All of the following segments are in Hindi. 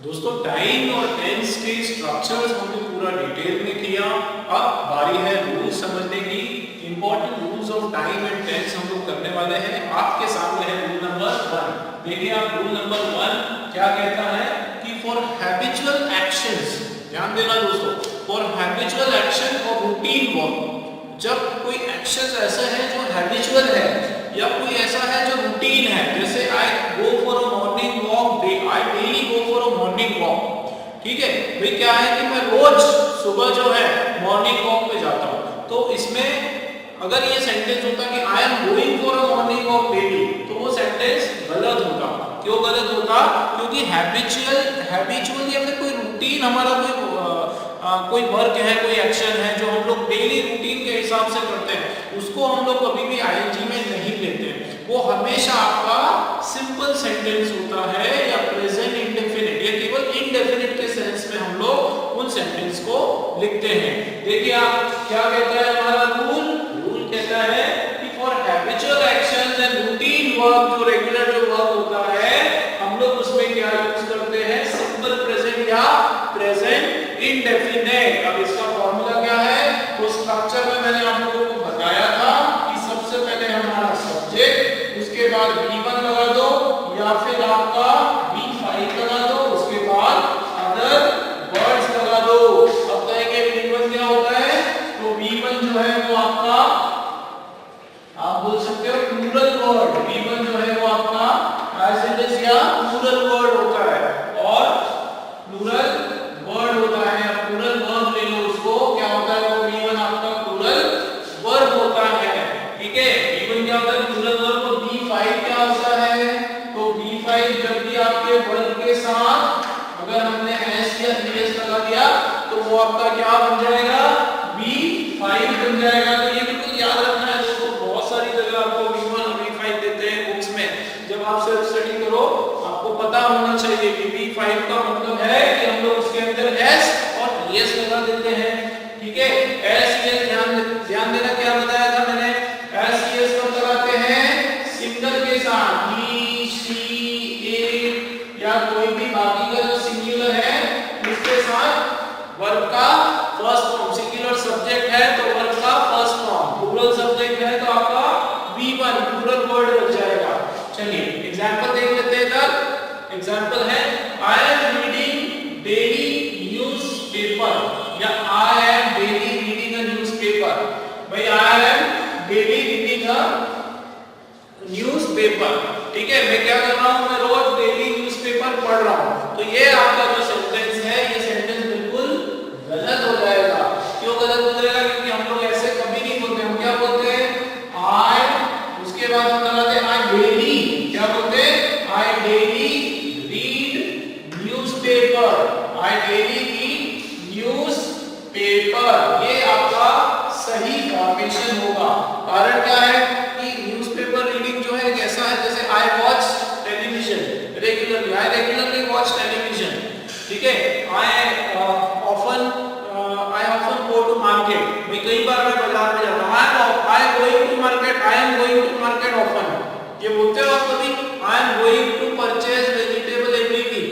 दोस्तों टाइम और टेंस के स्ट्रक्चर्स हमने पूरा डिटेल में किया। अब बारी है रूल्स समझने की। Important rules of time and tense हम लोग करने वाले हैं। आपके सामने है रूल नंबर 1। देखिए आप, रूल नंबर 1 क्या कहता है कि फॉर हैबिचुअल एक्शंस, ध्यान देना दोस्तों, फॉर हैबिचुअल एक्शन और रूटीन वर्क, जब कोई एक्शन ऐसा है जो हैबिचुअल है या कोई ऐसा है जो रूटीन है, जैसे I go for a morning walk, I daily go for a morning walk, ठीक है भाई, क्या है कि मैं रोज सुबह जो है मॉर्निंग वॉक पे जाता हूं। तो इसमें अगर ये सेंटेंस होता कि आई am going for a morning walk daily, तो वो सेंटेंस गलत होता। क्यों गलत होता? क्योंकि हैबिचुअल या फिर कोई रूटीन, हमारा कोई वर्क है, कोई एक्शन है जो हम लोग डेली रूटीन के हिसाब से करते हैं, उसको हम लोग कभी भी आईएनजी में नहीं लेते। वो हमेशा आपका सिंपल सेंटेंस होता है या प्रेजेंट इंडेफिनिट या केवल इंडेफिनिट के सेंस में हम लोग उन सेंटेंस को लिखते हैं। देखिए आप, क्या कहता है हमारा रूल कहता है कि for habitual actions and routine work, जो रेगुलर जो वर्क होता है, हम लोग उसमें क्या यूज करते हैं? सिंपल प्रेजेंट या प्रेजेंट इंडेफिनिट। अब इसका फॉर्मूला क्या है? तो स्ट्रक्चर में मैंने आप लोगों को बताया था कि सबसे पहले हमारा सब्जेक्ट, उसके बाद V1 लगा दो या फिर आपका V5 लगा दो, उसके बाद अदर वर्ड्स लगा दो। अब कहेंगे V1 क्या होता है? तो V1 जो है वो आपका, आप बोल सकते हो प्लूरल वर्ड। V1 जो है वो आपका एज इट इज या प्लूरल वर्ड होता है, और प्लूरल वर्ड होता है, प्लूरल वर्ब ले लो उसको, क्या होता है वो V1 आपका प्लूरल वर्ब होता है, ठीक है। V1 क्या होता है? Plural verb. तो V5 क्या होता है? तो V5 जब भी आपके वर्ब के साथ अगर हमने s या es लगा दिया तो वो आपका क्या बन जाएगा? V5 बन जाएगा। तो ये बिल्कुल याद रखना है दोस्तों, बहुत सारी जगह आपको V1 और V5 देते हैं बुक्स में। जब आप सेल्फ स्टडी करो, आपको पता होना चाहिए कि V5 का मतलब है कि हम लोग उसके अंदर s और es लगा देते हैं, ठीक है। s es ध्यान देना, क्या बताया था मैंने? s es कब लगाते हैं? सिंगल के साथ, he she it या कोई भी बाकी का जो सिंगुलर है उसके साथ वर्ब का फर्स्ट फॉर्म। सिंगुलर सब्जेक्ट है तो वर्ब का फर्स्ट फॉर्म, प्लूरल सब्जेक्ट है तो आपका V1 प्लूरल वर्ड लग जाएगा। चलिए एग्जांपल देख लेते हैं। इधर एग्जांपल है, I am reading daily newspaper, या I am daily reading a newspaper. भाई I am daily reading a newspaper, ठीक है, मैं क्या कर रहा हूं? मैं रोज डेली न्यूज़पेपर पढ़ रहा हूं। तो ये आपका जो सेंटेंस है, ये सेंटेंस बिल्कुल गलत हो जाएगा। क्यों गलत हो जाएगा? क्योंकि हम लोग ऐसे कभी नहीं बोलते। हम क्या बोलते हैं? आई, उसके बाद हम लगाते हैं आई डेली, क्या बोलते हैं? आई डेली रीड न्यूज़पेपर, आई डेली रीड न्यूज़पेपर। ये आपका सही फॉर्मेशन होगा। कारण क्या है कि न्यूज़पेपर रीडिंग जो है कैसा है? जैसे I watch television regularly, I regularly watch television, ठीक है। I often go to market, मैं कई बार मैं बाजार में जाता हूं। I am going to market, I am going to market often. ये बोलते हो आप कभी? I am going to purchase vegetable every week,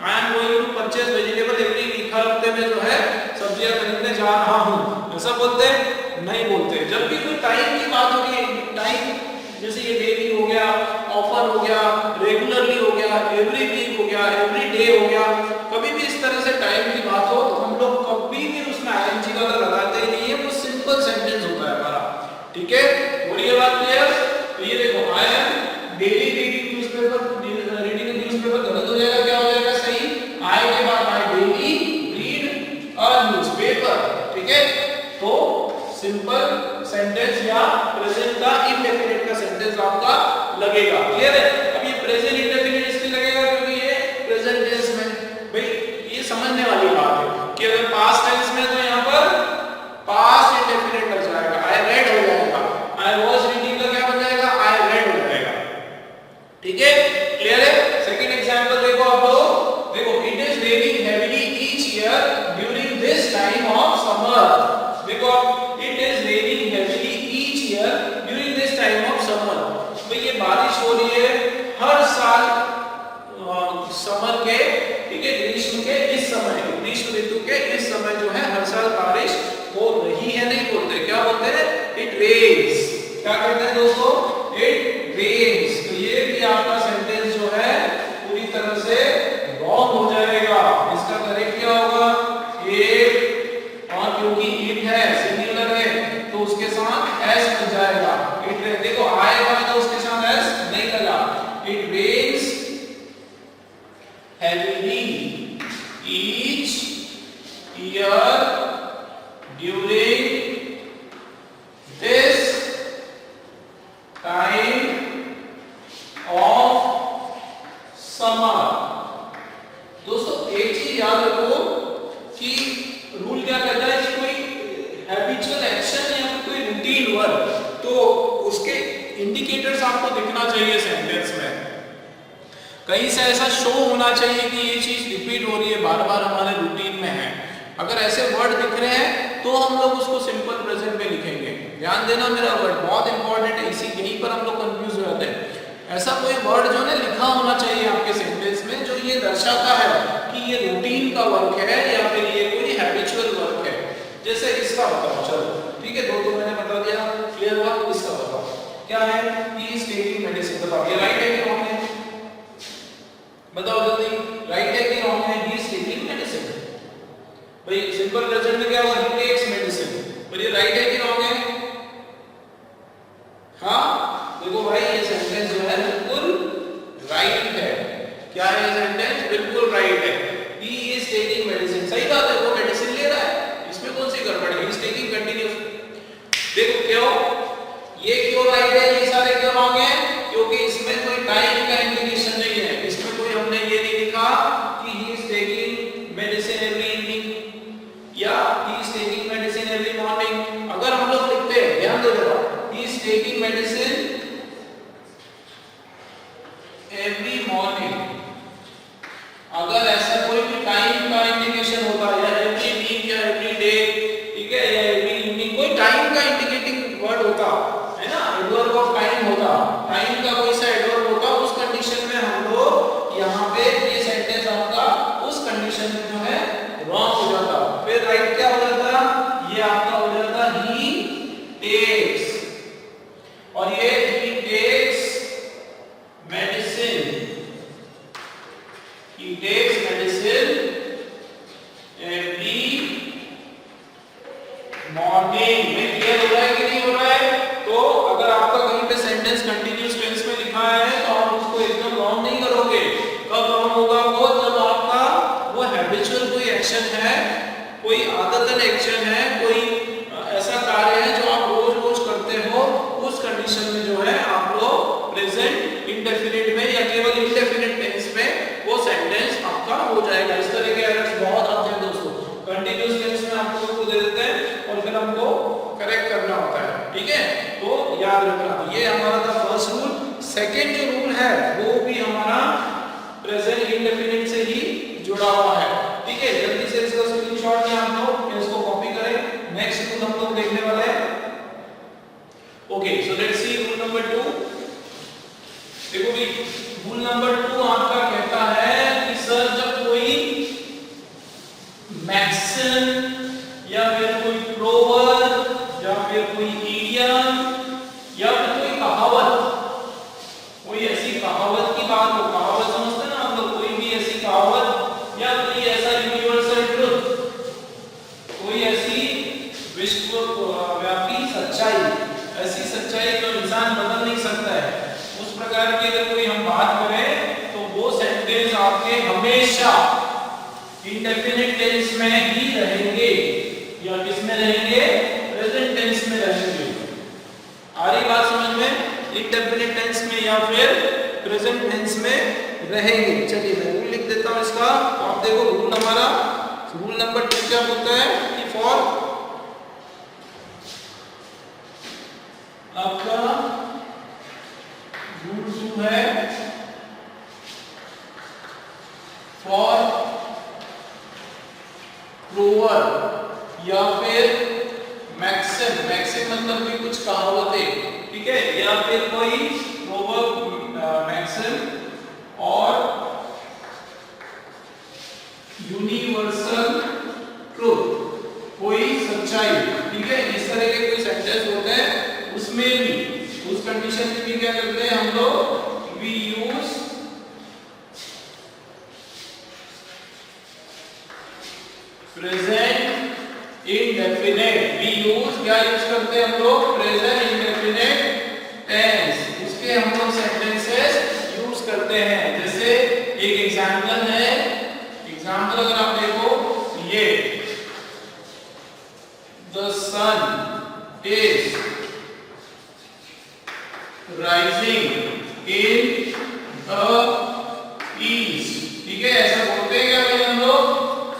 I am going to purchase vegetable every week, हर हफ्ते में जो है सब्जियां खरीदने जा रहा हूं, ऐसा बोलते हैं? नहीं बोलते। जब भी कोई टाइम की बात होगी, टाइम जैसे ये डेली हो गया, ऑफर हो गया, रेगुलरली हो गया, एवरी वीक हो गया, एवरी डे हो गया, कभी भी इस तरह से टाइम की बात हो तो हम लोग कभी भी उसमें आईएनजी का लगाते ही नहीं है। वो सिंपल सेंटेंस होता है हमारा, ठीक है। और ये बात क्लियर? तो ये देखो, आई am daily reading newspaper, reading newspaper गलत हो जाएगा। क्या हो जाएगा सही? आई के बाद आई डेली रीड अ न्यूज़पेपर, ठीक है। तो सिंपल सेंटेंस या प्रेजेंट का इंडेफिनिट का सेंटेंस आपका लगेगा। क्लियर है? अब ये प्रेजेंट इंडेफिनिट इसलिए लगेगा क्योंकि ये प्रेजेंट टेंस में, भाई ये समझने वाली बात है कि अगर पास्ट टेंस में तो यहां पर पास्ट इंडेफिनिट लग जाएगा, आई रेड हो जाएगा। आई वाज रीडिंग का क्या बन जाएगा? आई रेड हो जाएगा, ठीक है। क्लियर है? सेकंड एग्जांपल देखो आप लोग, देखो, it is raining heavily each year during this time of summer. देखो, it is raining heavily each year during this time of summer. भाई ये बारिश हो रही है हर साल समर के, ठीक है, चाहिए सेंटेंस में, कहीं से ऐसा शो होना चाहिए कि ये चीज रिपीट हो रही है, बार बार हमारे रूटीन में है। अगर ऐसे वर्ड दिख रहे हैं तो हम लोग उसको सिंपल प्रेजेंट में लिखेंगे। ध्यान देना, मेरा वर्ड बहुत इंपॉर्टेंट है, इसी यहीं पर हम लोग कंफ्यूज हो जाते हैं। ऐसा कोई वर्ड जो है लिखा होना चाहिए आपके सेंटेंस में जो ये दर्शाता है कि ये रूटीन का वर्क है या फिर ये कोई हैबिचुअल वर्क है। जैसे इसका बताओ, चलो ठीक है, दो मैंने बता दिया, क्लियर हुआ। इसका बताओ क्या है, ही इज टेकिंग मेडिसिन। बताओ ये राइट है कि रॉन्ग है, बताओ जल्दी, राइट है कि रॉन्ग है? ही इज टेकिंग मेडिसिन। भाई सिंपल प्रेजेंट में क्या होगा, ही टेक्स मेडिसिन। पर ये राइट है कि रॉन्ग है? हाँ देखो भाई, ये सेंटेंस जो है बिल्कुल राइट है। क्या है ये सेंटेंस? बिल्कुल राइट है। ही इज टेकिंग मेडिसिन, सही बात है, वो मेडिसिन ले रहा है, इसमें कौन सी गड़बड़ है? ही इज टेकिंग कंटिन्यूस। देखो क्यों, ये क्यों राइट है, ये सारे क्यों रॉन्ग है? क्योंकि इसमें कोई टाइम का इंडिकेशन नहीं है, इसमें कोई हमने ये नहीं लिखा कि he is taking medicine every evening या he is taking medicine every morning. अगर हम लोग लिखते हैं, ध्यान दो जरा, he is taking medicine every morning, अगर ऐसा कोई भी टाइम का इंडिकेशन होता या एवरी वीक या एवरी डे, ठीक है, या एवरी इवनिंग, कोई टाइम का इंडिकेटिंग वर्ड होता है ना, एडवर्ब ऑफ टाइम होता, टाइम का कोई सा एडवर्ब होता, उस कंडीशन में हम लोग यहाँ पे ये सेंटेंस आपका उस कंडीशन में जो है रॉन्ग हो जाता। फिर राइट क्या हो जाता, ये आपका हो जाता ही टेक्स, और ये he takes medicine, he takes medicine every morning। में क्लियर हो रहा है कि नहीं हो रहा है? तो अगर आपका कहीं पे सेंटेंस कंटिन्यूअस टेंस में लिखा है तो आप उसको एकदम रॉन्ग नहीं करोगे। कब रॉन्ग होगा वो, जब आपका वो हैबिचुअल कोई एक्शन है, कोई आदतन एक्शन है, कोई ऐसा कार्य है जो आप रोज रोज करते हो, उस कंडीशन में जो है आप लोग प्रेजेंट इंडेफिनिट में या केवल इंडेफिनिट टेंस में वो सेंटेंस आपका हो जाएगा। इस तरह के एरर्स बहुत आते हैं दोस्तों, कंटीन्यूअस टेंस में आपको उसको दे देते हैं और फिर हमको करेक्ट करना होता है, ठीक है, तो याद रखना। ये हमारा था फर्स्ट रूल। सेकंड जो रूल है वो भी हमारा प्रेजेंट इंडेफिनिट से ही जुड़ा हुआ है, ठीक है। जल्दी से इसका स्क्रीनशॉट लें आप लोग, इसको कॉपी करें। नेक्स्ट रूल हम लोग देखने वाले हैं। Okay, so let's see rule number 2। देखो भी, रूल नंबर 2 आपका कहता है कि सर जब कोई मैक्सिम या फिर कोई प्रोवर्ब या फिर कोई इडियम या फिर कोई कहावत, कोई ऐसी कहावत की बात हो, कहावत समझते हैं ना हम लोग, कोई भी ऐसी कहावत या कोई ऐसा यूनिवर्सल ट्रुथ, कोई ऐसी विश्वव्यापी सच्चाई, ऐसी सच्चाई जो इंसान बदल नहीं सकता है, उस प्रकार की अगर कोई हम बात करें तो वो सेंटेंस आपके हमेशा इंडेफिनिट टेंस में ही रहेंगे या किस में रहेंगे, प्रेजेंट टेंस में रहेंगे। आ रही बात समझ में, इंडेफिनिट टेंस में या फिर प्रेजेंट टेंस में रहेंगे। चलिए मैं रूल लिख देता हूं इसका, तो आप देखो रूल हमारा, रूल नंबर 2 क्या बोलता है कि फॉर आपका रूल 2 है फॉर प्रोवर्ब या फिर मैक्सिम, मैक्सिम मतलब भी कुछ कहावतें, ठीक है, या फिर कोई प्रोवर्ब, मैक्सिम और यूनिवर्सल ट्रुथ, कोई सच्चाई, ठीक है, इस तरह के कोई सेंटेंस होते हैं, उसमें भी, उस कंडीशन में भी क्या करते हैं हम लोग, we use present indefinite. We use, क्या यूज करते हैं हम लोग, प्रेजेंट इंडेफिनिट टेंस, उसके हम लोग सेंटेंसेस यूज करते हैं। जैसे एक एग्जांपल है, एग्जांपल अगर आप देखो, ये the sun is rising in the east, ठीक है, ऐसा बोलते हैं क्या भाई हम लोग,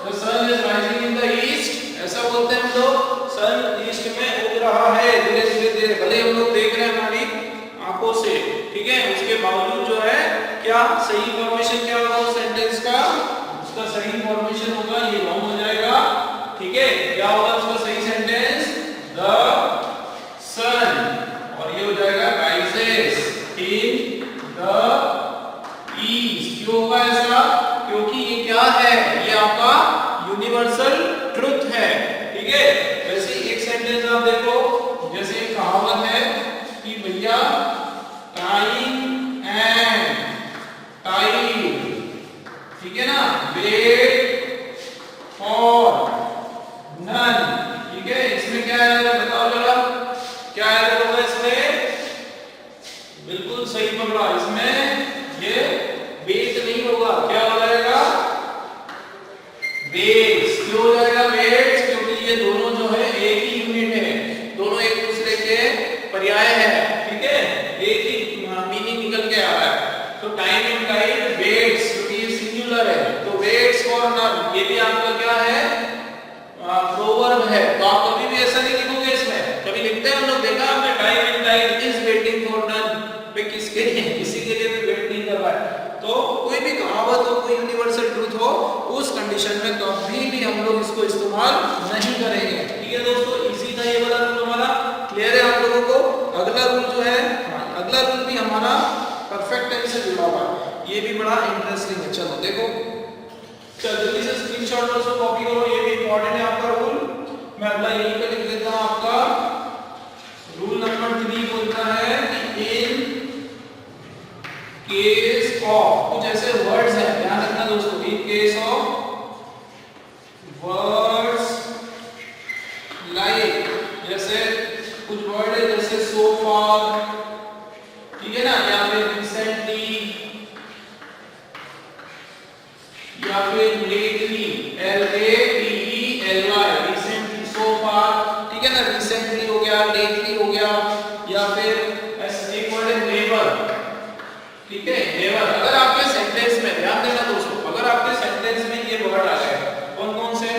the sun is rising in the east, ऐसा बोलते हैं हम लोग, सन ईस्ट में उग रहा है धीरे धीरे धीरे, भले हम लोग देख रहे हैं हमारी आंखों से, ठीक है, उसके बावजूद जो है क्या सही फॉर्मेशन क्या होगा उस सेंटेंस का, उसका सही फॉर्मेशन होगा ये रॉन्ग हो जाएगा। ठीक है, क्या होगा उसका सही सेंटेंस, द सन, और ये हो जाएगा राइजेस इन द ईस्ट। क्यों होगा ऐसा, क्योंकि ये क्या है, ये आपका यूनिवर्सल ट्रुथ है। ठीक है, वैसे एक सेंटेंस आप देखो, जैसे एक कहावत है कि भैया टाइम एंड टाइम, ठीक है ना, वेट फॉर नन। ठीक है, इसमें क्या है बताओ जरा, क्या है होगा इसमें, बिल्कुल सही पकड़ा, इसमें ये वेट नहीं होगा, क्या हो जाएगा, वेट्स। क्यों हो जाएगा वेट्स, क्योंकि ये दोनों जो है एक ही यूनिट है, दोनों एक दूसरे के पर्याय है। ठीक है, एक ही मीनिंग निकल के आ रहा है। तो टाइम एंड टाइम वेट्स, क्योंकि ये सिंगुलर है, तो वेट्स फॉर नन ये भी आपका क्या है, प्रोवर्ब है। तो आप कभी भी ऐसा नहीं लिखोगे, इसमें कभी लिखते हैं हम लोग, देखा आपने time and time is waiting for none, पे किसके लिए, किसी के लिए भी वेट नहीं कर रहा है। तो कोई भी कहावत हो, कोई यूनिवर्सल ट्रूथ हो, उस कंडीशन में कभी भी हम लोग इसको इस्तेमाल नहीं करेंगे। ठीक है दोस्तों, इजी था ये वाला रूल हमारा, क्लियर है आप लोगों को। अगला रूल जो है, अगला रूल भी हमारा परफेक्ट टेंस से जुड़ा हुआ है, ये भी बड़ा इंटरेस्टिंग है। चलो देखो, चलो जल्दी से स्क्रीनशॉट लो, कॉपी करो, ये भी इंपॉर्टेंट है आपका रूल। मैं अगला यहीं पे लिख देता हूं, आपका रूल नंबर 3 बोलता है कि इन केस ऑफ, कुछ ऐसे वर्ड्स हैं, ध्यान रखना दोस्तों, in case of words like, जैसे कुछ वर्ड है जैसे सो फार, ठीक है ना, या फिर रिसेंटली, या फिर लेटली, LATELY, रिसेंटली, सो फार, ठीक है ना, रिसेंटली हो गया, लेटली हो गया, या फिर ऐसे एक वर्ड है नेवर। ठीक है, नेवर। अगर आपके सेंटेंस में, ध्यान देना दोस्तों, अगर आपके सेंटेंस में ये वर्ड आ गए, कौन कौन से,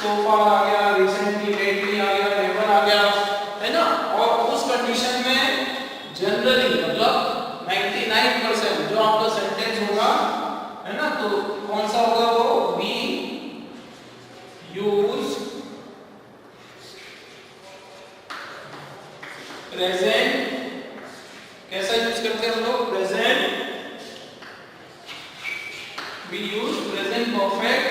सो फार आ गया, रिसेंटली, लेटली आ गया, नेवर आ गया, है ना, और उस कंडीशन में जनरली मतलब 99% जो आपका सेंटेंस होगा, है ना, तो कौन सा होगा वो, वी यूज प्रेजेंट, कैसा यूज करते हैं हम लोग, present, we use present perfect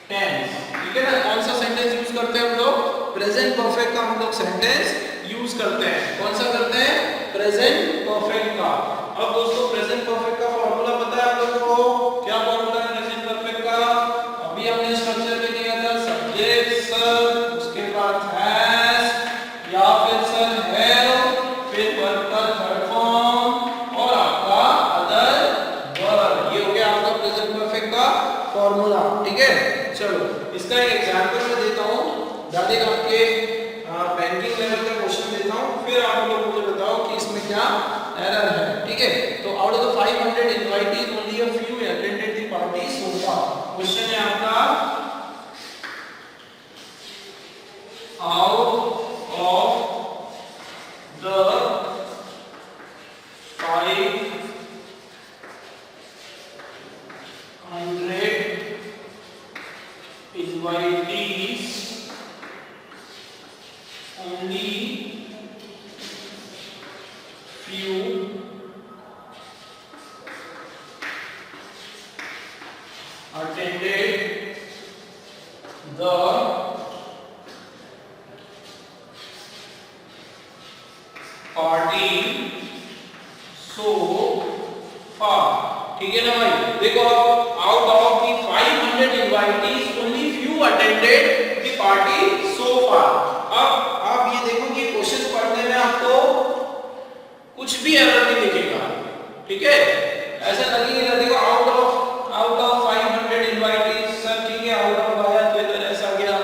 tense. ठीक है ना, कौन सा सेंटेंस यूज करते हैं हम लोग, प्रेजेंट परफेक्ट का हम लोग सेंटेंस यूज करते हैं। कौन सा करते हैं, प्रेजेंट परफेक्ट का। अब दोस्तों प्रेजेंट परफेक्ट का फार्मूला पता है आप लोगों को, क्या फार्मूला है प्रेजेंट परफेक्ट का, अभी हमने स्ट्रक्चर में किया था, सब्जेक्ट सर, उसके बाद हैज, या फिर सर हैव, फिर वर्ब का थर्ड फॉर्म, और आपका अदर वर्ब, ये हो गया आपका प्रेजेंट परफेक्ट का फार्मूला। ठीक है, चलो इसका एक एग्जांपल मैं देता हूं, डायरेक्ट आपके बैंकिंग लेवल का क्वेश्चन देता हूं, फिर आप लोग मुझे बताओ कि इसमें क्या एरर है। ठीक है, तो out of the 500 invitees only a few attended the party so far. Question है आपका, out of the 500 invitees, only few attended the party so far। ठीक है ना भाई, देखो out of the 500 invitees only few attended the party so far. अब आप ये देखो कि क्वेश्चन पढ़ने में आपको कुछ भी एरर नहीं दिखेगा। ठीक है, ऐसा लगेगा, देखो आउट ऑफ 500 इनवाइटीज, सर ठीक है, आउट ऑफ आया तो इधर ऐसा गया।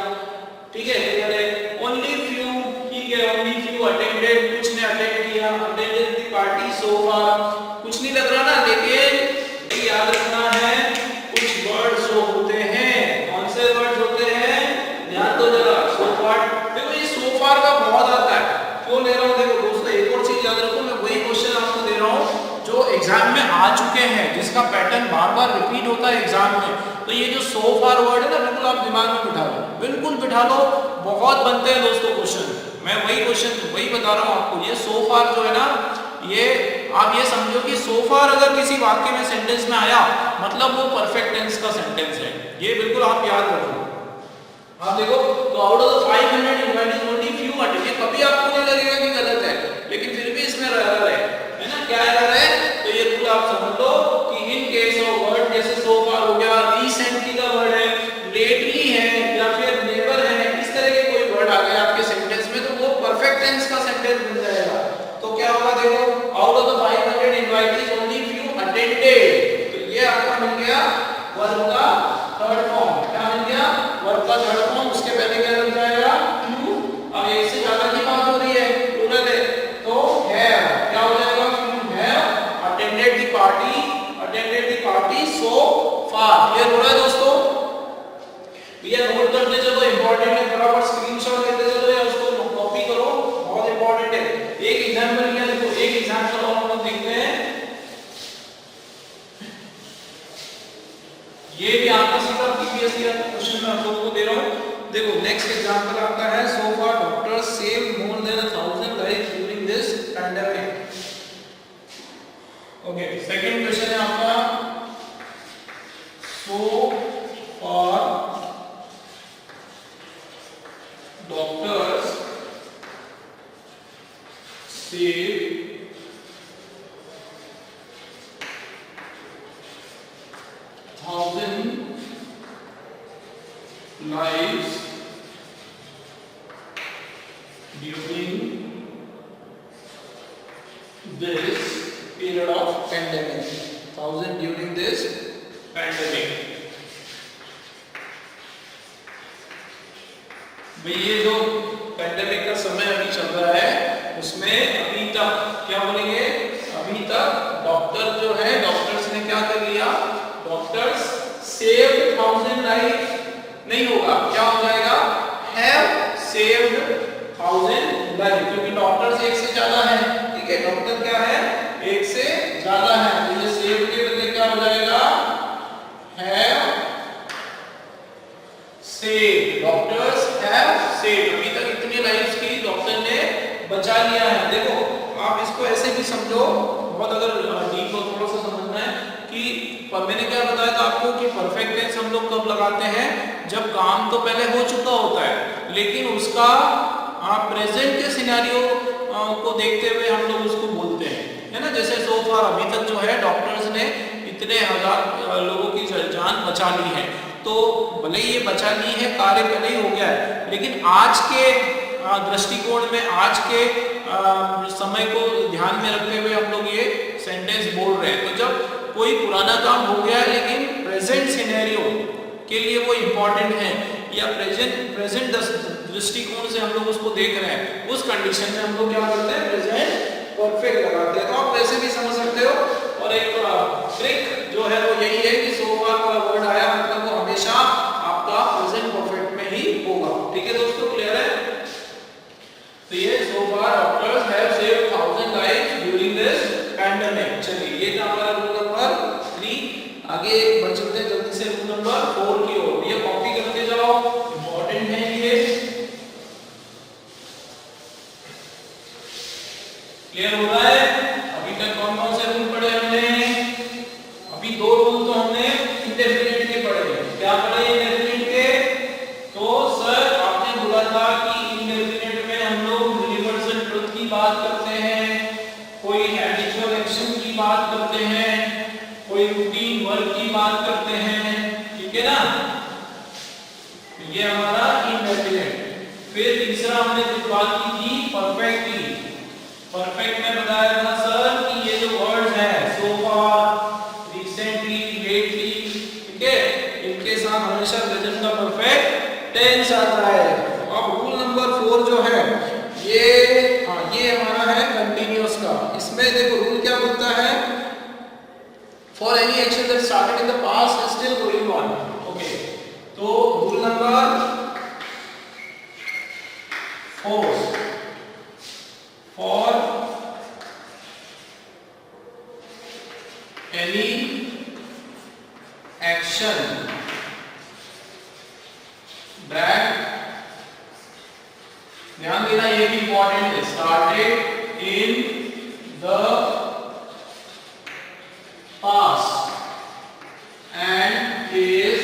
ठीक है, क्लियर है, ओनली फ्यू, ठीक है, ओनली फ्यू अटेंडेड, कुछ ने अटेंड किया, अटेंडेड द पार्टी सो फार, कुछ नहीं लग रहा ना, लेकिन याद रखना है कुछ वर्ड जो होते हैं, कौन से वर्ड होते हैं, ध्यान दो जरा, सो फार। देखो ये सो फार का बहुत आता है, क्यों ले रहा हूं, देखो दोस्तों एक और चीज याद रखो, एग्जाम में आ चुके हैं, जिसका पैटर्न बार बार रिपीट होता है एग्जाम में, तो ये जो सो फार वर्ड है ना, बिल्कुल आप दिमाग में बिठा लो, बिल्कुल बिठा लो। बहुत बनते हैं दोस्तों क्वेश्चन, मैं वही बता रहा हूँ आपको। ये सो फार जो है ना, ये आप ये समझो कि सो फार अगर किसी वाक्य में सेंटेंस में आया, मतलब वो परफेक्ट टेंस का सेंटेंस है। ये बिल्कुल आप याद रखो। आप देखो तो out of the 500 invited only few attend, ये कभी आपको नहीं लगेगा कि गलत है, लेकिन फिर भी इसमें एरर है ना। क्या एरर है? तो ये रूल आप समझ लो कि इन केस ऑफ वर्ड जैसे सो फार हो गया, रिसेंटली का वर्ड है, लेटली है, या फिर नेवर है, इस तरह के कोई वर्ड आ गए आपके सेंटेंस में, तो वो परफेक्ट टेंस का सेंटेंस बन जाएगा। तो क्या होगा? देखो out of the 500 invited only few attended, तो ये आपका मिल गया वर्ब का थर्ड फॉर्म। क्या मिल गया? वर्ब का थर्ड फॉर्म। उसके पहले क्या लग जाएगा? फ्यू। अब एक से ज्यादा की बात हो रही है, प्लूरल है, तो हैव क्या हो जाएगा? Few have attended the party so far. Clear हो रहा है दोस्तों? भैया नोट करते चलो, इंपॉर्टेंट है, फटाफट स्क्रीनशॉट लेते चलो या उसको कॉपी करो, बहुत इंपॉर्टेंट है। एक एग्जांपल लिया, देखो एक एग्जांपल और हम लोग देखते हैं, ये भी आपका सीधा प्रीवियस ईयर का क्वेश्चन मैं आप लोगों को दे रहा हूं। देखो नेक्स्ट एग्जांपल आपका है, so far doctors save more than 1000 lives during this pandemic. Okay, second question है आपका, so far doctors save lives during this period of pandemic, 1000 during this pandemic। भाई ये जो पैंडेमिक का समय अभी चल रहा है, उसमें अभी तक क्या बोलेंगे? अभी तक डॉक्टर जो है, डॉक्टर्स ने क्या कर लिया? डॉक्टर्स सेव्ड 1000 लाइफ नहीं होगा, क्या हो जाएगा? हैव सेव्ड 1000 लाइफ, क्योंकि डॉक्टर्स एक से ज्यादा है। ठीक है, डॉक्टर क्या है? एक से ज्यादा है, तो ये सेव के बदले क्या हो जाएगा? Have saved, doctors have saved, अभी तक इतनी लाइफ्स की डॉक्टर ने बचा लिया है। देखो आप इसको ऐसे भी समझो, बहुत अगर डीप और थोड़ा सा समझना है कि मैंने क्या बताया था आपको कि परफेक्ट टेंस हम लोग कब लगाते हैं? जब काम तो पहले हो चुका होता है, लेकिन उसका प्रेजेंट के सिनेरियो को देखते हुए हम लोग उसको बोलते हैं, है ना। जैसे सो फार अभी तक जो है डॉक्टर्स ने इतने हजार लोगों की जान बचा ली है, तो भले ही ये बचा ली है, कार्य पहले ही हो गया है, लेकिन आज के दृष्टिकोण में, आज के समय को ध्यान में रखते हुए हम लोग ये सेंटेंस बोल रहे हैं। तो जब कोई पुराना काम हो गया है लेकिन प्रेजेंट सिनेरियो के लिए वो इम्पोर्टेंट है, या प्रेजेंट दृष्टिकोण से हम लोग उसको देख रहे हैं, उस कंडीशन में हम लोग क्या करते हैं? प्रेजेंट परफेक्ट लगाते हैं। तो आप वैसे भी समझ सकते हो। और एक ट्रिक जो है वो यही है कि सो फार वाला वर्ड आया मतलब वो हमेशा आपका प्रेजेंट परफेक्ट में ही होगा। ठीक है दोस्तों, क्लियर है? तो ये so far doctors have saved 1000 lives during this pandemic. चलिए ये था हमारा रूल नंबर 3। आगे बढ़ चलते हैं जल्दी से रूल नंबर 4 की ओर। ये कॉपी करते जाओ, इंपॉर्टेंट है ये। क्लियर हो रहा है? अभी तक कौन कौन से रूल पढ़े हमने? अभी 2 रूल तो हमने इंडेफिनिट के पढ़े। क्या पढ़े इंडेफिनिट के? तो सर आपने बोला था कि इंडेफिनिट में हम लोग यूनिवर्सल ट्रुथ की बात करते हैं, कोई हैबिचुअल एक्शन की बात करते हैं, कोई रूटीन वर्क की बात करते हैं। ठीक है ना? ये हमारा इंडेफिनिट। फिर तीसरा हमने जो बात की थी परफेक्ट की। परफेक्ट में बताया था सर कि ये जो वर्ड्स हैं सो फार, रिसेंटली, लेटली, ठीक है, इनके साथ हमेशा प्रेजेंट का परफेक्ट टेंस आता है। अब रूल नंबर 4 जो है ये हमारा है कंटीन्यूअस का। इसमें देखो रूल क्या बोलता है? For any action that started in the past is still going on. Okay, तो rule number 4 for any action that, ध्यान देना ये भी इंपॉर्टेंट है, started in the past and is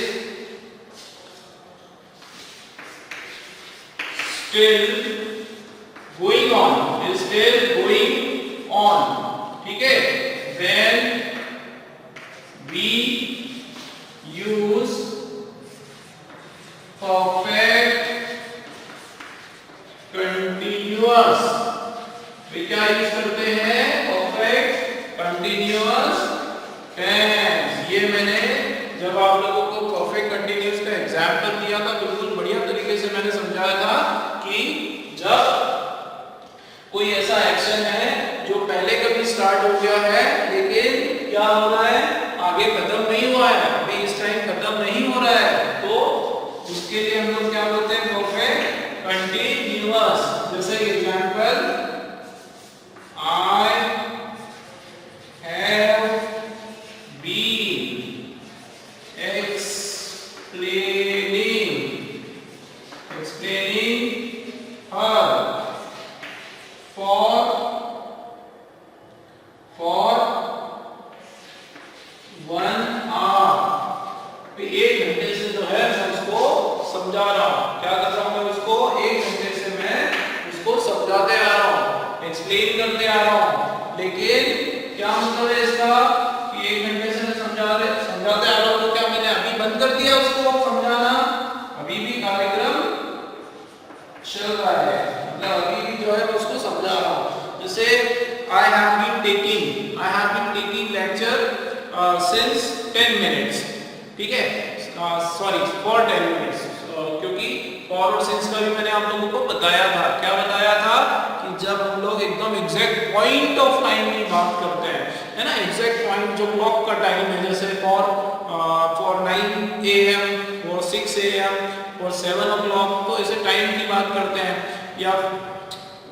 still going on, ठीक है, when we use perfect continuous, वे क्या यूज करते हैं, परफेक्ट कंटिन्यूअस टेंस। ये मैंने जब आप लोगों को परफेक्ट कंटिन्यूअस का एग्जांपल दिया था, बिल्कुल बढ़िया तरीके से मैंने समझाया था कि जब कोई ऐसा एक्शन है जो पहले कभी स्टार्ट हो गया है लेकिन क्या हो रहा है, आगे खत्म नहीं हुआ है, अभी इस टाइम खत्म नहीं हो रहा है, तो उसके लिए हम लोग क्या बोलते हैं, परफेक्ट कंटिन्यूअस। जैसे example, I have been explaining her for 1 hour। तो 1 घंटे से जो है मैं उसको समझा रहा हूँ, क्या कर रहा हूँ मैं उसको, 1 घंटे से मैं उसको समझाते आ रहा हूँ, एक्सप्लेन करते आ रहा हूँ। लेकिन क्या मतलब है इसका कि 1 घंटे से मैं समझाते आ रहा हूँ, तो क्या मैंने अभी बंद कर दिया उसको समझाना, अभी भी कार्यक्रम चल रहा है, मतलब अभी भी जो है मैं उसको समझा रहा हूँ। जैसे I have been taking lecture since 10 minutes, ठीक है, सॉरी for 10 minutes, क्योंकि for और since का भी मैंने आप लोगों को बताया था, क्या बताया था कि जब हम लोग एकदम एग्जैक्ट पॉइंट ऑफ टाइम की बात करते हैं, है ना, एग्जैक्ट पॉइंट जो क्लॉक का टाइम है, जैसे for 9 AM, for 6 AM, for 7 o'clock, तो ऐसे टाइम की बात करते हैं। या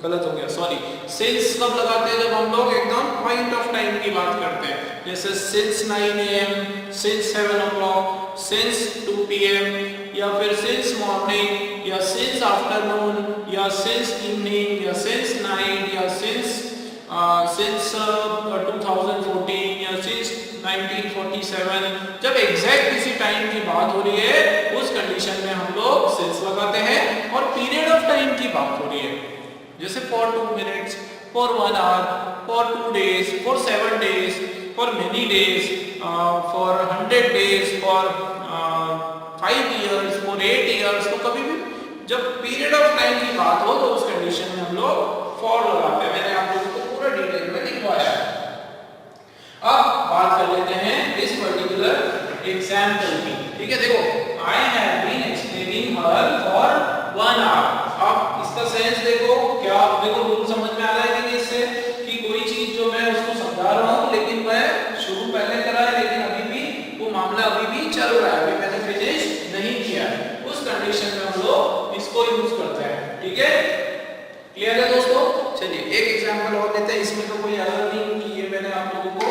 गलत हो गया, सॉरी, सिंस कब लगाते हैं, जब हम लोग एकदम पॉइंट ऑफ टाइम की बात करते हैं, जैसे since 9 AM, since 7 o'clock, since 2 PM, या फिर सिंस मॉर्निंग, या सिंस आफ्टरनून, या सिंस इवनिंग, या सिंस नाइट, या सिंस 2014, या सिंस 1947। जब एग्जैक्ट किसी टाइम की बात हो रही है उस कंडीशन में हम लोग सिंस लगाते हैं, और पीरियड ऑफ टाइम की बात हो रही है, जैसे for 2 minutes, for 1 hour, for 2 days, for 7 days, for many days, for 100 days, for 5 years, for 8 years। तो कभी भी जब पीरियड ऑफ टाइम की बात हो तो उस कंडीशन में हम लोग for लगाते हैं। मैंने आप लोगों को पूरा डिटेल में लिखवाया है। अब बात कर लेते हैं इस पर्टिकुलर एग्जाम्पल की, ठीक है। देखो, I have been explaining her for 1 hour। अब इसका सेंस देखो, क्या देखो रूल समझ में आ रहा है कि नहीं इससे, कि कोई चीज जो मैं उसको समझा रहा हूँ लेकिन मैं शुरू पहले करा है लेकिन अभी भी वो मामला अभी भी चल रहा है, अभी मैंने फिनिश नहीं किया है, उस कंडीशन में हम लोग इसको यूज करते हैं, ठीक है। क्लियर है दोस्तों? चलिए एक एग्जांपल और लेते हैं, इसमें तो कोई एरर नहीं कि ये मैंने आप लोगों को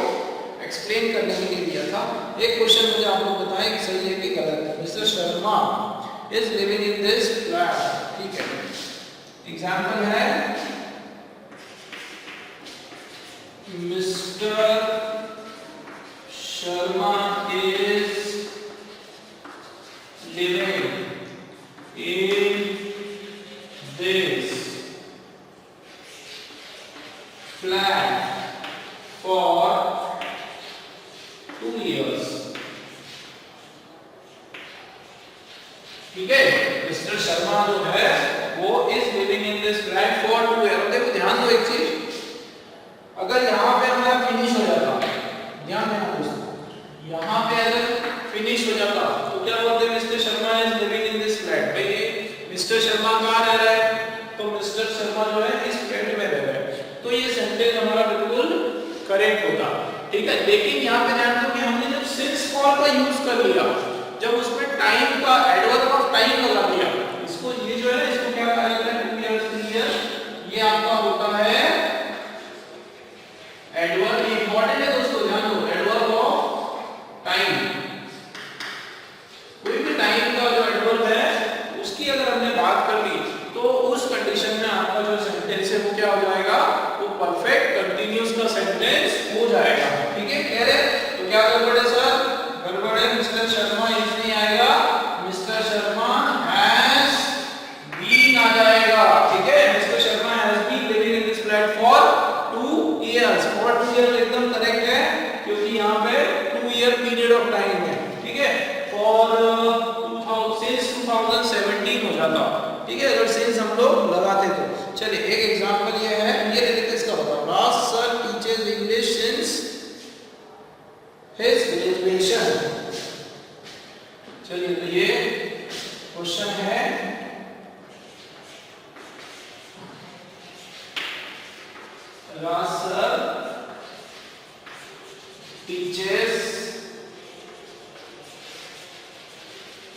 एक्सप्लेन करने के लिए दिया था। एक क्वेश्चन मुझे आप लोग बताएं कि सही है कि गलत है। Mister Sharma is living in this flat, ठीक है। एग्जांपल है mister Sharma is living in this flat for 2 years, ठीक है। मिस्टर शर्मा जो है वो is living in this flat for 2 years। देखो ध्यान दो एक चीज, अगर यहाँ पे हमारा फिनिश हो जाता, ध्यान देना दोस्तों, यहाँ पे अगर फिनिश हो जाता तो क्या बोलते हैं, mister Sharma is living in this flat. भाई ये मिस्टर शर्मा कहाँ रह रहा है, तो मिस्टर शर्मा जो है इस फ्लैट में रह रहा है, तो ये सेंटेंस हमारा बिल्कुल करेक्ट होता, ठीक है। लेकिन यहाँ पे ध्यान दो कि हमने जब सिंस फॉर का यूज कर लिया, जब उसमें टाइम का एडवर्ब ऑफ टाइम लगा दिया, इसको ये जो है इसको क्या कहा जाता है, 2 years 3 years, ये आपका होता है एडवर्ब। इंपॉर्टेंट है दोस्तों, ध्यान दो, एडवर्ब सेंटेंस हो जाएगा। ठीक है, क्लियर है? तो क्या गड़बड़ है सर? गड़बड़ है, मिस्टर शर्मा इज नहीं आएगा, मिस्टर शर्मा हैज बीन आ जाएगा। ठीक है, mister Sharma has been living in this flat for 2 years. For 2 years एकदम करेक्ट है, क्योंकि यहाँ पे 2 ईयर पीरियड ऑफ टाइम है। ठीक है, फॉर 2017 हो जाता। ठीक है, अगर सिंस हम लोग लगाते तो। चलिए एक एग्जांपल ये है, ये ले लेते इसका बताओ। Raj sir teachers English since his graduation. चलिए तो ये क्वेश्चन है, Raj sir teachers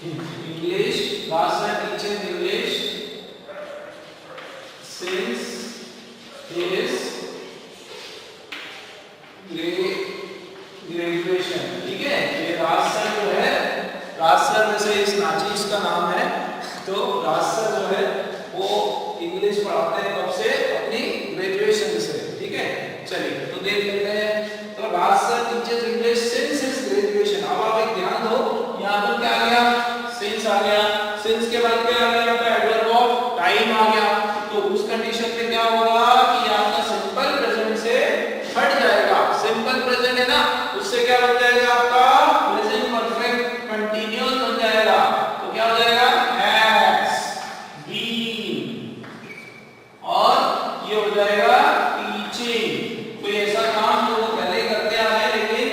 English, last time teaching English since his graduation। ठीक है, ये राज सर जो है, राज सर में से इस नाचीज का नाम है, तो राज सर जो है वो इंग्लिश पढ़ाते हैं कब से? अपनी ग्रेजुएशन से। ठीक है, चलिए तो देख लेते हैं। तो Raj sir teachers English since his graduation. अब आप एक ध्यान दो, यहाँ पर क्या आ गया? सिंस आ गया। सिंस के बाद क्या आ गया? आपका एडवर्ब ऑफ टाइम आ गया। तो उस कंडीशन में क्या होगा कि आपका सिंपल प्रेजेंट से हट जाएगा। सिंपल प्रेजेंट है ना, उससे क्या बन जाएगा? आपका प्रेजेंट परफेक्ट कंटीन्यूअस बन जाएगा। तो क्या हो जाएगा? हैज बीन, और ये हो जाएगा टीचिंग। तो ऐसा काम जो वो पहले करते आ रहे हैं, लेकिन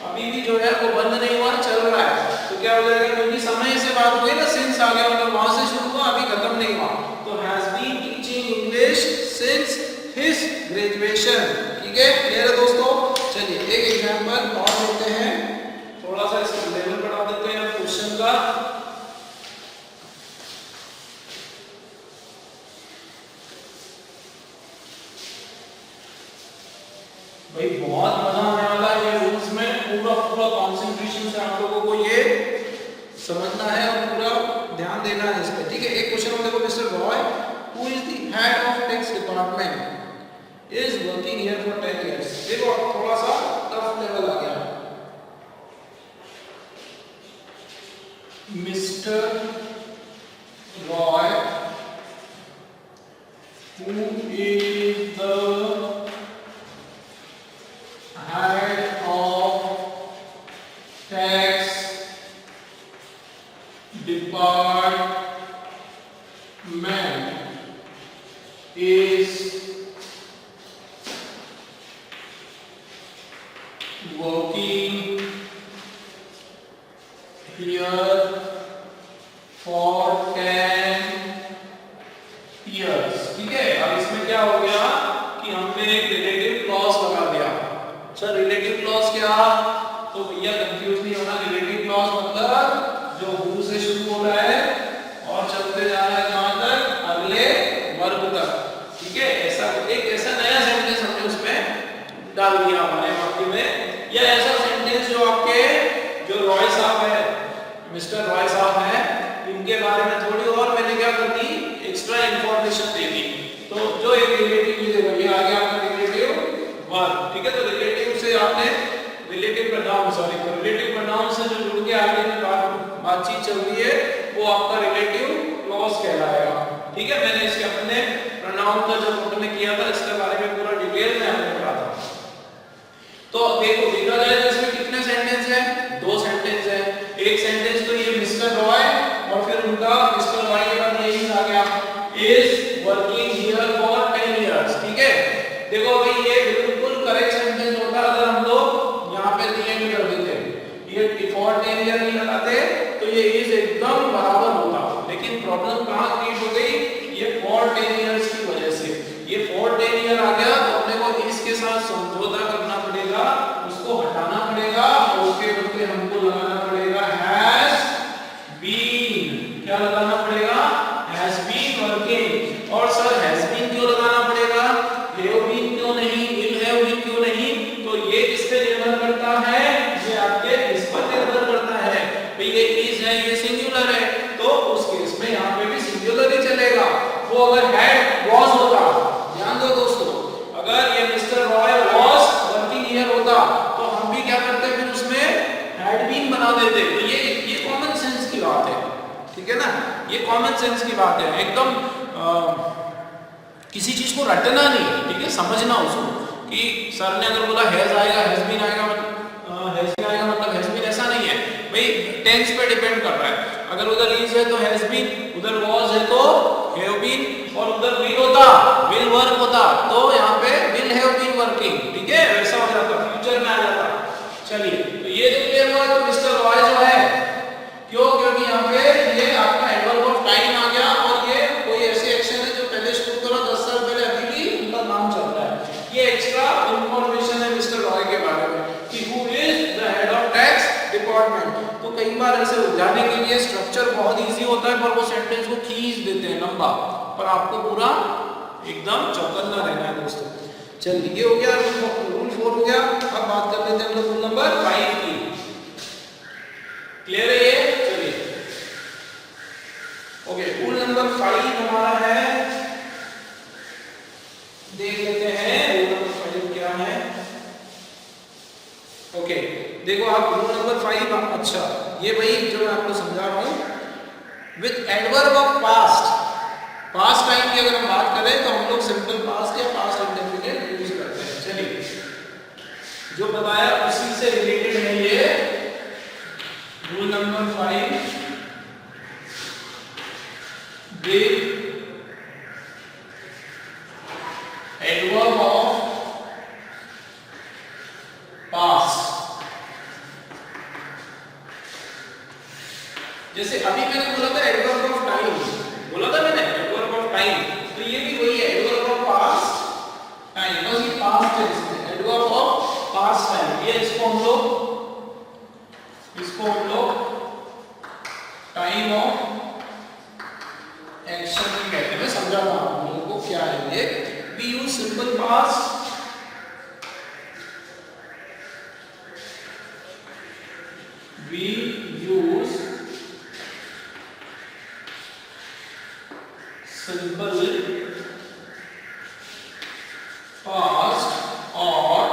अभी भी जो है वो बंद नहीं हुआ, चल रहा है। तो क्या हो जाएगा? क्योंकि समय से बात हुई ना, सिंस आ गया, मतलब वहां से शुरू हुआ, अभी खत्म नहीं हुआ। तो has been teaching English since his graduation. ठीक है, क्लियर है दोस्तों? चलिए एक एग्जांपल और लेते हैं, थोड़ा सा इसका लेवल बढ़ा देते हैं क्वेश्चन का। भाई बहुत मजा आने वाला है ये रूल्स में, पूरा कंसंट्रेशन से आप लोगों को ये समझना है और पूरा ध्यान देना है इस पे। ठीक है, एक क्वेश्चन और देखो। Mister Roy who is the head of tax department is working here for 10 years. देखो थोड़ा सा टफ लेवल आ गया। Mister Roy who is the head of tax department is working here for 10 years। ठीक है, अब इसमें क्या हो गया कि हमने एक रिलेटिव क्लॉज लगा दिया। सर रिलेटिव क्लॉज क्या? तो भैया कंफ्यूज नहीं होना, रिलेटिव क्लॉज मतलब जो हु से शुरू हो रहा है और चलते जा रहा है कहां तक? अगले वर्ग तक। ठीक है, ऐसा एक ऐसा नया सेंटेंस हमने उसमें डाल दिया हमारे वाक्य में, या ऐसा सेंटेंस जो आपके जो रॉय साहब है, मिस्टर रॉय साहब है, इनके बारे में थोड़ी और मैंने क्या कर दी? एक्स्ट्रा इंफॉर्मेशन दे दी। तो जो एक रिलेटिव ये आ गया आपका रिलेटिव वर्ब। ठीक है, तो रिलेटिव से आपने रिलेटिव प्रोनाउन, सॉरी तो रिलेटिव प्रोनाउन से जो जुड़ के आगे की बातचीत चल रही है वो आपका रिलेटिव क्लॉज कहलाएगा। ठीक है, मैंने इसके अपने प्रोनाउन का जो हमने किया था इसके बारे में पूरा डिटेल में हमने पढ़ा था। तो देखो देखा जाए तो इसमें कितने सेंटेंस है? 2 सेंटेंस है। एक सेंटेंस तो ये मिस्टर रॉय और फिर उनका मिस्टर रॉय के बाद यही आ गया is working here for 10 years. ठीक है, देखो भाई ये बिल्कुल करेक्ट सेंटेंस होता अगर हम लोग यहाँ पे दी एंड कर देते, ये फॉर 10 ईयर नहीं लगाते तो ये इज एकदम बराबर होता। लेकिन प्रॉब्लम कहाँ क्रिएट हो गई? ये फॉर 10 इयर्स की वजह से। ये फॉर 10 ईयर आ गया तो अपने को इसके साथ समझौता करना पड़ेगा, उसको हटाना पड़ेगा और उसके बदले हमको लगाना पड़ेगा हैज बीन। क्या लगाना पड़ेगा? Has been working. और सर हैज बीन क्यों लगाना पड़ेगा? हैव बीन क्यों नहीं? विल हैव बीन क्यों नहीं? तो ये किस पे निर्भर करता है? ये आपके इस पर निर्भर करता है। भाई ये इज है, ये सिंगुलर है, तो उस केस में यहाँ पे भी सिंगुलर ही चलेगा। वो अगर हैड वाज होता, ध्यान दो दोस्तों, अगर ये मिस्टर रॉय वाज है ना, ये कॉमन सेंस की बात है, एकदम किसी चीज को रटना नहीं है, ठीक है, समझना उसको कि सर ने अगर बोला हैज आएगा, हैज बीन आएगा मतलब हैज बीन, ऐसा नहीं है भाई, टेंस पे डिपेंड कर रहा है। अगर उधर इज है तो हैज बीन, उधर वाज है तो हैव बीन, और उधर विल होता, विल वर्क होता तो यहाँ पे विल हैव बीन वर्किंग, ठीक है, वैसा हो जाता, फ्यूचर में आ जाता। चलिए तो ये तो क्लियर हुआ। तो मिस्टर रॉय जो है, क्यों, क्योंकि यहाँ पे ये आपका एडवर्ब ऑफ टाइम आ गया, और ये कोई ऐसी एक्शन है जो पहले शुरू करो 10 साल पहले, अभी भी उनका नाम चल रहा है। ये एक्स्ट्रा इंफॉर्मेशन है मिस्टर रॉय के बारे में कि who is the head of tax department. तो कई बार ऐसे उलझाने के लिए स्ट्रक्चर बहुत इजी होता है, पर वो सेंटेंस को खींच देते हैं लंबा, पर आपको पूरा एकदम चौकन्ना रहना है दोस्तों। चलिए ये हो गया रूल 4 हो गया। अब बात कर लेते हैं हम लोग रूल नंबर 5 की। क्लियर है ये? चलिए ओके, रूल नंबर 5 हमारा है, देख लेते हैं रूल नंबर 5 क्या है। ओके देखो आप रूल नंबर 5, अच्छा ये भाई जो मैं आपको समझा रहा हूं, with adverb of past, past time की अगर हम बात करें तो हम लोग सिंपल पास्ट या पास्ट इंडेफिनिट यूज करते हैं। चलिए जो बताया उसी से रिलेटेड है ये rule number 5, with adverb of past. जैसे अभी मैंने बोला था एडवर्ब ऑफ टाइम, बोला था मैंने एडवर्ब ऑफ टाइम, तो ये भी वही है एडवर्ब ऑफ पास्ट टाइम, बस ये पास्ट है इसमें, एडवर्ब ऑफ पास्ट टाइम। ये इसको हम लोग टाइम ऑफ एक्शन भी कहते हैं। मैं समझाता हूं आप लोगों को क्या है ये। We use simple past, we use simple past or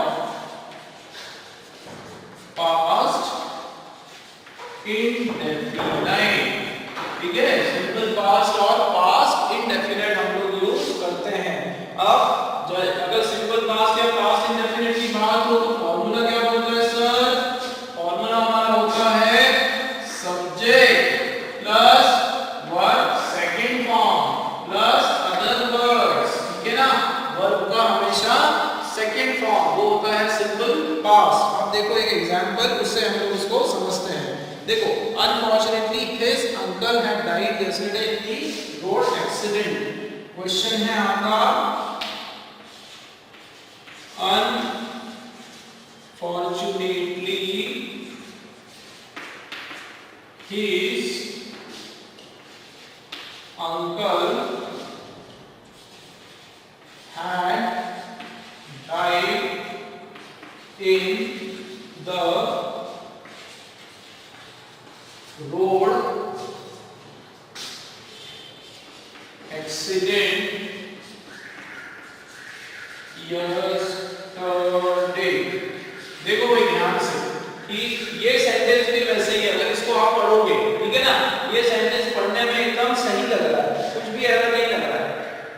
past indefinite, ठीक है, सिंपल पास्ट और पास्ट इंडेफिनिट हम लोग यूज करते हैं। अब अगर सिंपल पास्ट या पास्ट इंडेफिनिट की बात हो तो फॉर्मूला क्या बोलता है सर? फॉर्मूला हमारा होता है subject plus verb second form plus other words, ठीक है ना, वर्ब का हमेशा सेकंड फॉर्म वो होता है सिंपल पास्ट। अब देखो एक एग्जांपल, उससे हम लोग इसको समझते हैं। देखो unfortunately his uncle had died yesterday in the road accident. Question है आपका unfortunately his uncle had died in the road accident yesterday। देखो भाई ध्यान से कि ये सेंटेंस भी वैसे ही है, अगर इसको आप पढ़ोगे, ठीक है ना, ये सेंटेंस पढ़ने में एकदम सही लग रहा है, कुछ भी एरर नहीं लग रहा है,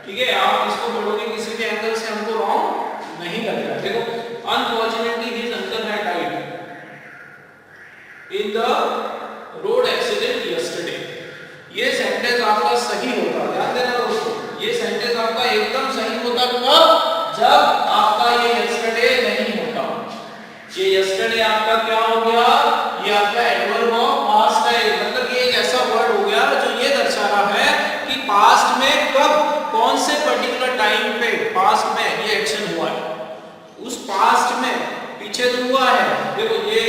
ठीक है, आप इसको पढ़ोगे किसी भी एंगल से हमको रॉन्ग नहीं लग रहा है। देखो unfortunately his uncle had died in the road accident yesterday, ये सेंटेंस आपका सही होता, ध्यान देना दोस्तों, ये सेंटेंस आपका एकदम सही होता कब? जब आपका ये यस्टरडे नहीं होता। ये यस्टरडे आपका क्या हो गया? ये आपका एडवर्ब ऑफ पास्ट है, मतलब ये एक ऐसा वर्ड हो गया जो ये दर्शा रहा है कि पास्ट में कब, कौन से पर्टिकुलर टाइम पे पास्ट में ये एक्शन हुआ है। उस पास्ट में पीछे तो हुआ है, देखो ये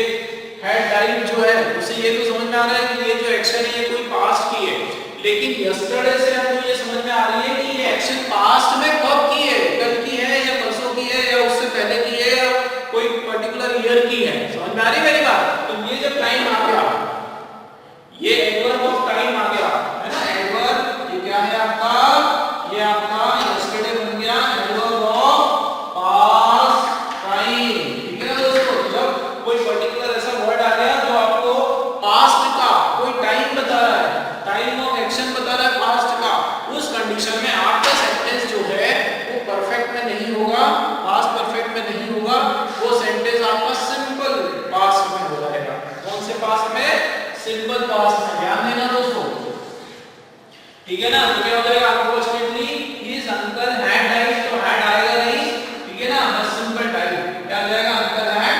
हैड डाइड जो है उसे ये तो समझ में आ रहा है कि ये जो एक्शन है ये कोई पास्ट की है, लेकिन यस्टरडे से हमको ये समझ में आ रही है कि ये एक्शन पास्ट में कब की है, कल की है या परसों की है या उससे पहले की है या कोई पर्टिकुलर ईयर की है। समझ में आ रही है मेरी बात? तो ये जब टाइम आ गया, ये एडवर्ब ऑफ टाइम आ गया है ना, एडवर्ब ये क्या है आपका? ये आपका यस्टरडे बन गया एडवर्ब ऑफ पास्ट टाइम, ठीक है ना दोस्तों। जब कोई पर्टिकुलर ऐसा वर्ड आ गया जो आपको पास्ट का कोई टाइम बता रहा है, टाइम ऑफ पास्ट में, सिंपल पास्ट में। ध्यान देना दोस्तों, ठीक है ना। तो क्या हो जाएगा, unfortunately his uncle had died, तो हैड आएगा नहीं, ठीक है ना, बस सिंपल डाइड। क्या आ जाएगा, अंकल हैड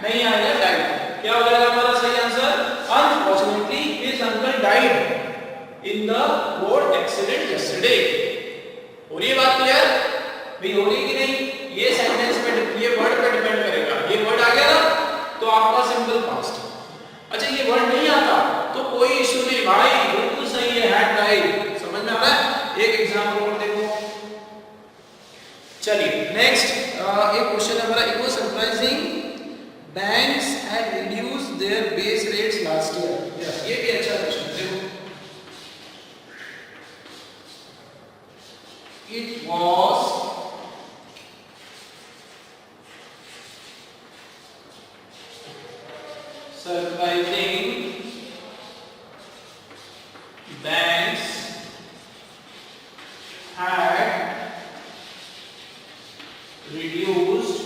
नहीं आएगा, डाइड। क्या हो जाएगा हमारा सही answer, unfortunately his uncle died in the road accident yesterday. हो रही है बात क्लियर भाई, हो रही कि नहीं? ये सेंटेंस पे, ये वर्ड पे डिपेंड करेगा। ये वर्ड आ गया ना तो आपका सिंपल पास्ट। अच्छा ये वर्ड नहीं आता तो कोई इशू नहीं भाई, बिल्कुल सही है, हैड डाइड। समझ में आ रहा है? एक एग्जांपल और देखो। चलिए नेक्स्ट एक क्वेश्चन है हमारा, it was surprising banks had reduced there base rates last year. ये भी अच्छा क्वेश्चन देखो। It was surprising banks had reduced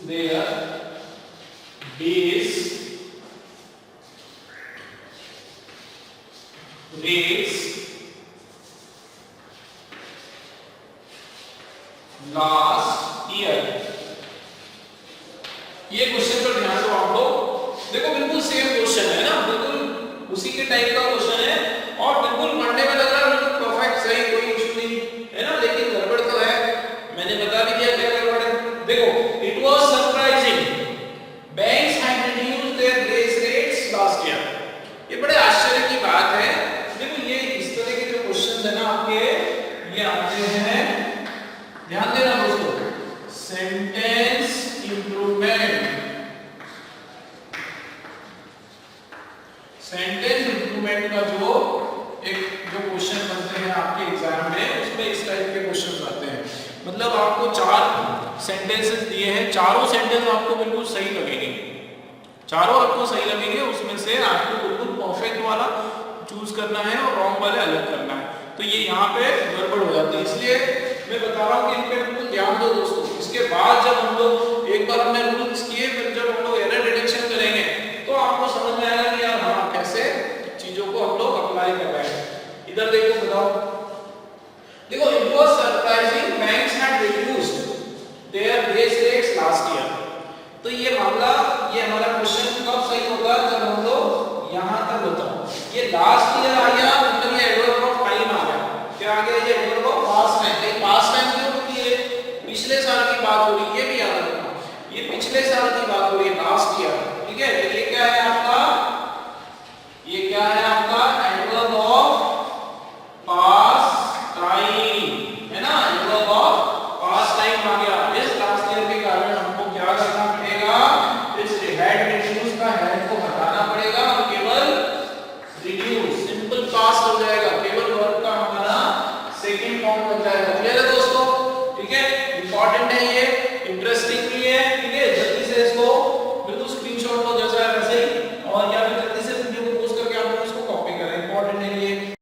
their base rates last year. ये क्वेश्चन पर ध्यान दो आप लोग। देखो बिल्कुल सेम क्वेश्चन है ना, बिल्कुल उसी के टाइप का क्वेश्चन है और बिल्कुल पढ़ने में लग रहा है बिल्कुल परफेक्ट सही, कोई इशू नहीं है ना, लेकिन गड़बड़ तो है। मैंने बता भी दिया क्या गड़बड़ है। देखो, it was surprising banks had reduced there base rates last year. ये बड़े आश्चर्य की बात है। देखो ये इस तरह के जो क्वेश्चंस है ना आपके, ये आते हैं, ध्यान देना दोस्तों, सेंटेंस इंप्रूवमेंट। सेंटेंस इंप्रूवमेंट का जो क्वेश्चन बनते हैं आपके एग्जाम में, उसमें इस टाइप के क्वेश्चंस आते हैं। मतलब आपको 4 सेंटेंसेस दिए हैं, चारों सेंटेंस आपको बिल्कुल सही लगेंगे, चारों आपको सही लगेंगे, उसमें से आपको बिल्कुल परफेक्ट वाला चूज करना है और रॉन्ग वाले अलग करना है। तो ये यहाँ पे गड़बड़ हो जाती है, इसलिए मैं बता रहा हूँ कि इन पे बिल्कुल ध्यान दो दोस्तों। इसके बाद जब हम लोग एक बार हमने रूल्स किए, फिर जब हम लोग एरर डिटेक्शन करेंगे तो आपको समझ में आएगा कि यार हाँ कैसे चीजों को हम लोग अप्लाई कर रहे हैं। इधर देखो, बताओ, देखो it was surprising banks had reduced there base rates last year. तो ये मामला, ये हमारा क्वेश्चन कब सही होगा, जब हम लोग यहाँ तक होता। ये लास्ट ईयर आ गया, मतलब ये एडवर्ब ऑफ टाइम आ गया। क्या आ गया, ये एडवर्ब ऑफ पास्ट टाइम। नहीं, पास्ट टाइम क्यों होती है, पिछले साल की बात हो रही है, ये भी याद रखना, ये पिछले साल की बात हो रही है, लास्ट ईयर, ठीक है। तो ये क्या है आपका, ये क्या है आपका एडवर्ब ऑफ पास्ट टाइम, है ना, एडवर्ब ऑफ पास्ट टाइम आ गया। इस लास्ट ईयर के कारण हमको क्या करना पड़ेगा, इस हैड रिड्यूस का हैड को हटाना पड़ेगा और केवल रिड्यूस, सिंपल पास्ट हो जाएगा, केवल वर्ब का हमारा सेकंड फॉर्म बन जाएगा। क्लियर है दोस्तों, ठीक है, इंपॉर्टेंट है ये, इंटरेस्ट